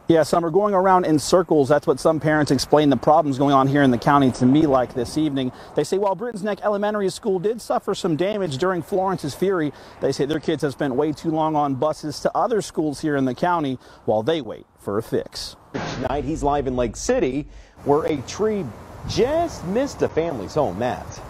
Yeah, some are going around in circles. That's what some parents explain the problems going on here in the county to me like this evening. They say while Britten's Neck Elementary School did suffer some damage during Florence's fury, they say their kids have spent way too long on buses to other schools here in the county while they wait for a fix. Tonight, he's live in Lake City, where a tree just missed a family's home. Matt.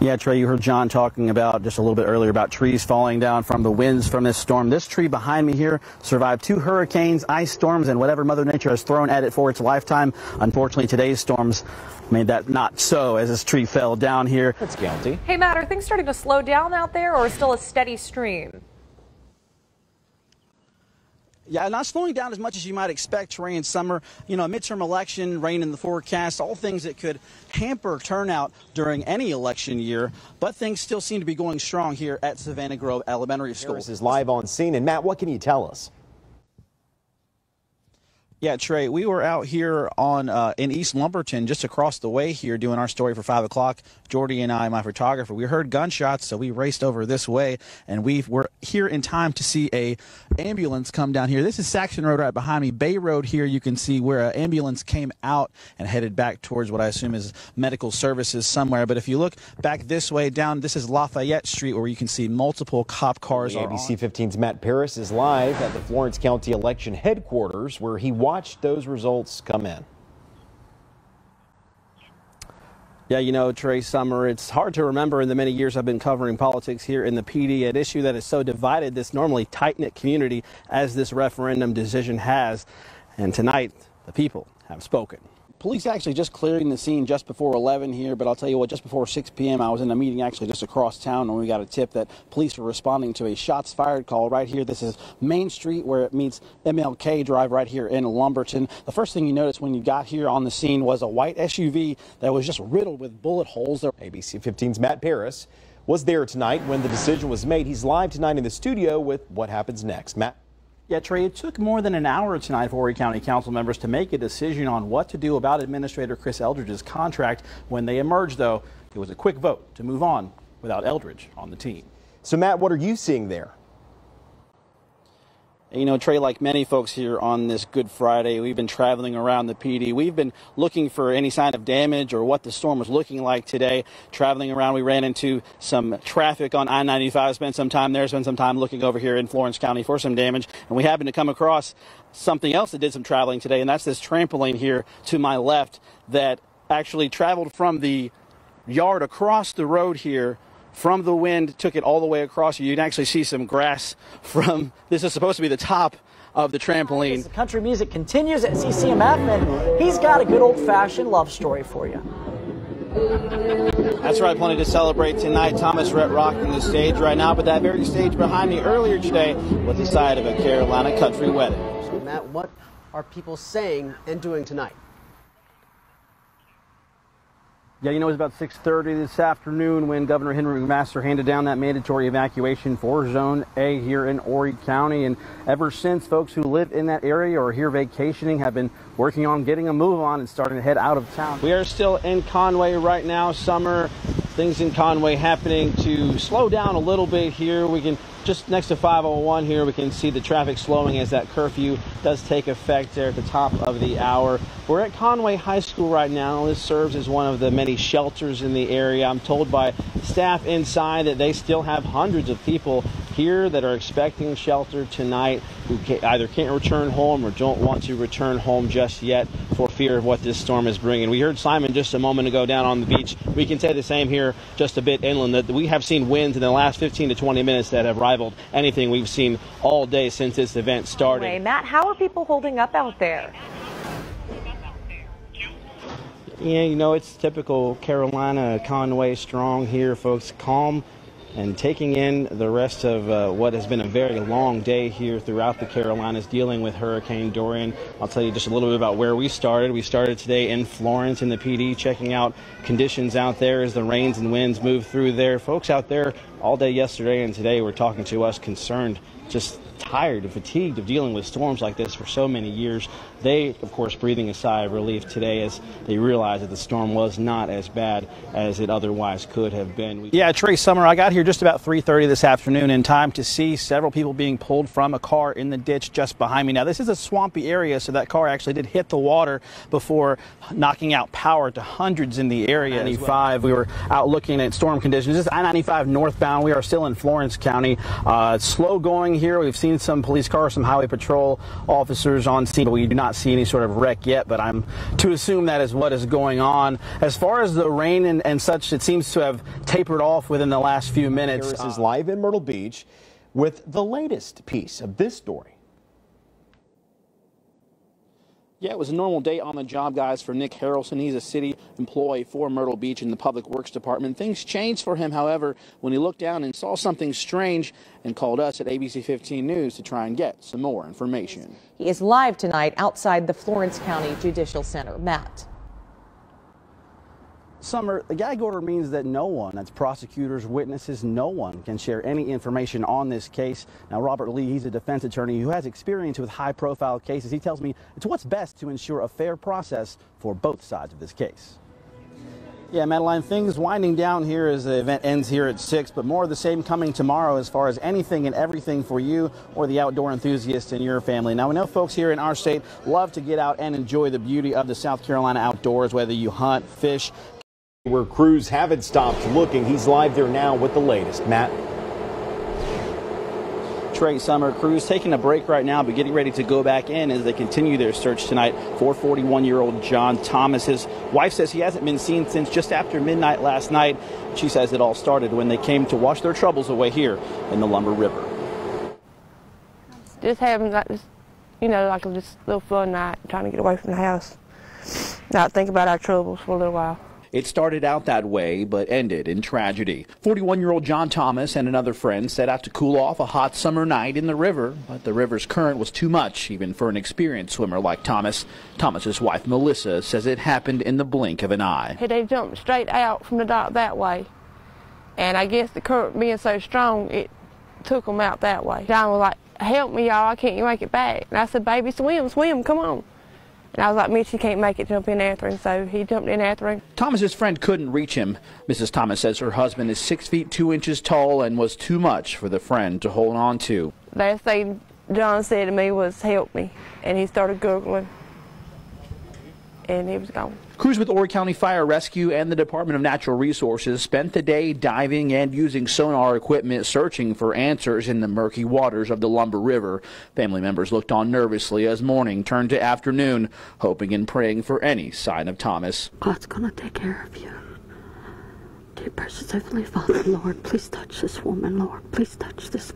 Yeah, Trey, you heard John talking about just a little bit earlier about trees falling down from the winds from this storm. This tree behind me here survived 2 hurricanes, ice storms, and whatever Mother Nature has thrown at it for its lifetime. Unfortunately, today's storms made that not so as this tree fell down here. That's guilty. Hey, Matt, are things starting to slow down out there or still a steady stream? Yeah, not slowing down as much as you might expect, Trey, in summer. You know, a midterm election, rain in the forecast, all things that could hamper turnout during any election year. But things still seem to be going strong here at Savannah Grove Elementary School. Parris is live on scene. And Matt, what can you tell us? Yeah, Trey, we were out here on in East Lumberton, just across the way here, doing our story for 5 o'clock. Jordy and I, my photographer, we heard gunshots, so we raced over this way, and we were here in time to see a ambulance come down here. This is Saxon Road right behind me. Bay Road here, you can see where an ambulance came out and headed back towards what I assume is medical services somewhere. But if you look back this way down, this is Lafayette Street, where you can see multiple cop cars. ABC 15's Matt Parris is live at the Florence County election headquarters, where he watched those results come in. Yeah, you know, Trey, Summer, it's hard to remember in the many years I've been covering politics here in the PD, an issue that has so divided this normally tight-knit community as this referendum decision has. And tonight, the people have spoken. Police actually just clearing the scene just before 11 here, but I'll tell you what, just before 6 p.m. I was in a meeting actually just across town when we got a tip that police were responding to a shots fired call right here. This is Main Street where it meets MLK Drive right here in Lumberton. The first thing you noticed when you got here on the scene was a white SUV that was just riddled with bullet holes. ABC 15's Matt Parris was there tonight when the decision was made. He's live tonight in the studio with what happens next. Matt? Yeah, Trey, it took more than an hour tonight for Horry County Council members to make a decision on what to do about Administrator Chris Eldridge's contract. When they emerged, though, it was a quick vote to move on without Eldridge on the team. So, Matt, what are you seeing there? You know, Trey, like many folks here on this Good Friday, we've been traveling around the PD. We've been looking for any sign of damage or what the storm was looking like today. Traveling around, we ran into some traffic on I-95, spent some time there, spent some time looking over here in Florence County for some damage. And we happened to come across something else that did some traveling today, and that's this trampoline here to my left that actually traveled from the yard across the road here. From the wind, took it all the way across. You can actually see some grass from, this is supposed to be the top of the trampoline. As the country music continues at CCM Admin, he's got a good old-fashioned love story for you. That's right, plenty to celebrate tonight. Thomas Rhett rocking the stage right now, but that very stage behind me earlier today was the side of a Carolina country wedding. So Matt, what are people saying and doing tonight? Yeah, you know, it was about 6:30 this afternoon when Governor Henry McMaster handed down that mandatory evacuation for Zone A here in Horry County. And ever since, folks who live in that area or here vacationing have been working on getting a move on and starting to head out of town. We are still in Conway right now. Summer, things in Conway happening to slow down a little bit here. We can just next to 501 here, we can see the traffic slowing as that curfew does take effect there at the top of the hour. We're at Conway High School right now. This serves as one of the many shelters in the area. I'm told by staff inside that they still have hundreds of people here that are expecting shelter tonight who either can't return home or don't want to return home just yet for fear of what this storm is bringing. We heard Simon just a moment ago down on the beach. We can say the same here just a bit inland, that we have seen winds in the last 15 to 20 minutes that have rivaled anything we've seen all day since this event started. Hey, Matt, how are people holding up out there? Yeah, you know, it's typical Carolina, Conway strong here, folks. Calm and taking in the rest of what has been a very long day here throughout the Carolinas dealing with Hurricane Dorian. I'll tell you just a little bit about where we started. We started today in Florence in the PD, checking out conditions out there as the rains and winds move through there. Folks out there all day yesterday and today were talking to us concerned just tired and fatigued of dealing with storms like this for so many years. They, of course, breathing a sigh of relief today as they realize that the storm was not as bad as it otherwise could have been. Yeah, Trey Summer, I got here just about 3:30 this afternoon in time to see several people being pulled from a car in the ditch just behind me. Now, this is a swampy area, so that car actually did hit the water before knocking out power to hundreds in the area. 95, we were out looking at storm conditions. This is I-95 northbound. We are still in Florence County. It's slow going here. We've seen some police cars, some highway patrol officers on scene, but we do not see any sort of wreck yet, but I'm to assume that is what is going on. As far as the rain and such, it seems to have tapered off within the last few minutes. Parris is live in Myrtle Beach with the latest piece of this story. Yeah, it was a normal day on the job, guys, for Nick Harrelson. He's a city employee for Myrtle Beach in the Public Works Department. Things changed for him, however, when he looked down and saw something strange and called us at ABC 15 News to try and get some more information. He is live tonight outside the Florence County Judicial Center. Matt. Summer, the gag order means that no one, that's prosecutors, witnesses, no one can share any information on this case. Now, Robert Lee, he's a defense attorney who has experience with high-profile cases. He tells me it's what's best to ensure a fair process for both sides of this case. Yeah, Madeline, things winding down here as the event ends here at 6, but more of the same coming tomorrow as far as anything and everything for you or the outdoor enthusiasts in your family. Now, we know folks here in our state love to get out and enjoy the beauty of the South Carolina outdoors, whether you hunt, fish. Where crews haven't stopped looking. He's live there now with the latest. Matt. Trey Summer, crews taking a break right now, but getting ready to go back in as they continue their search tonight for 41-year-old John Thomas. His wife says he hasn't been seen since just after midnight last night. She says it all started when they came to wash their troubles away here in the Lumber River. Just having like this, like this little fun night, trying to get away from the house, not think about our troubles for a little while. It started out that way, but ended in tragedy. 41-year-old John Thomas and another friend set out to cool off a hot summer night in the river, but the river's current was too much, even for an experienced swimmer like Thomas. Thomas's wife, Melissa, says it happened in the blink of an eye. They jumped straight out from the dock that way, and I guess the current being so strong, it took them out that way. John was like, "Help me, y'all, I can't make it back." And I said, "Baby, swim, swim, come on." And I was like, "Mitch, he can't make it, jump in after him." So he jumped in after him. Thomas's friend couldn't reach him. Mrs. Thomas says her husband is 6 feet 2 inches tall and was too much for the friend to hold on to. Last thing John said to me was, "Help me." And he started gurgling. And he was gone. Crews with Horry County Fire Rescue and the Department of Natural Resources spent the day diving and using sonar equipment searching for answers in the murky waters of the Lumber River. Family members looked on nervously as morning turned to afternoon, hoping and praying for any sign of Thomas. God's going to take care of you. Dear precious Heavenly Father, Lord, please touch this woman, Lord. Please touch this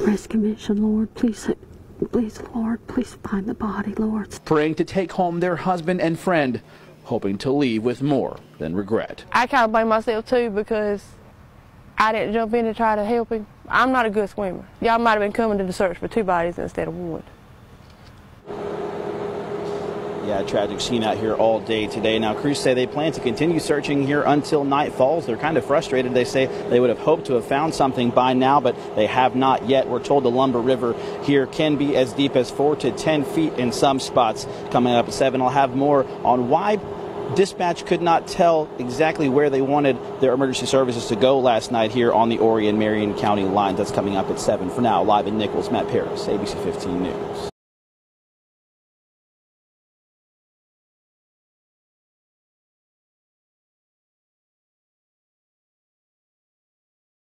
rescue mission, Lord. Please, Lord, please find the body, Lord. Praying to take home their husband and friend, hoping to leave with more than regret. I kind of blame myself too because I didn't jump in to try to help him. I'm not a good swimmer. Y'all might have been coming to the search for 2 bodies instead of 1. Yeah, tragic scene out here all day today. Now, crews say they plan to continue searching here until night falls. They're kind of frustrated. They say they would have hoped to have found something by now, but they have not yet. We're told the Lumber River here can be as deep as 4 to 10 feet in some spots. Coming up at 7, I'll have more on why dispatch could not tell exactly where they wanted their emergency services to go last night here on the Horry and Marion County lines. That's coming up at 7. For now, live in Nichols, Matt Parris, ABC 15 News.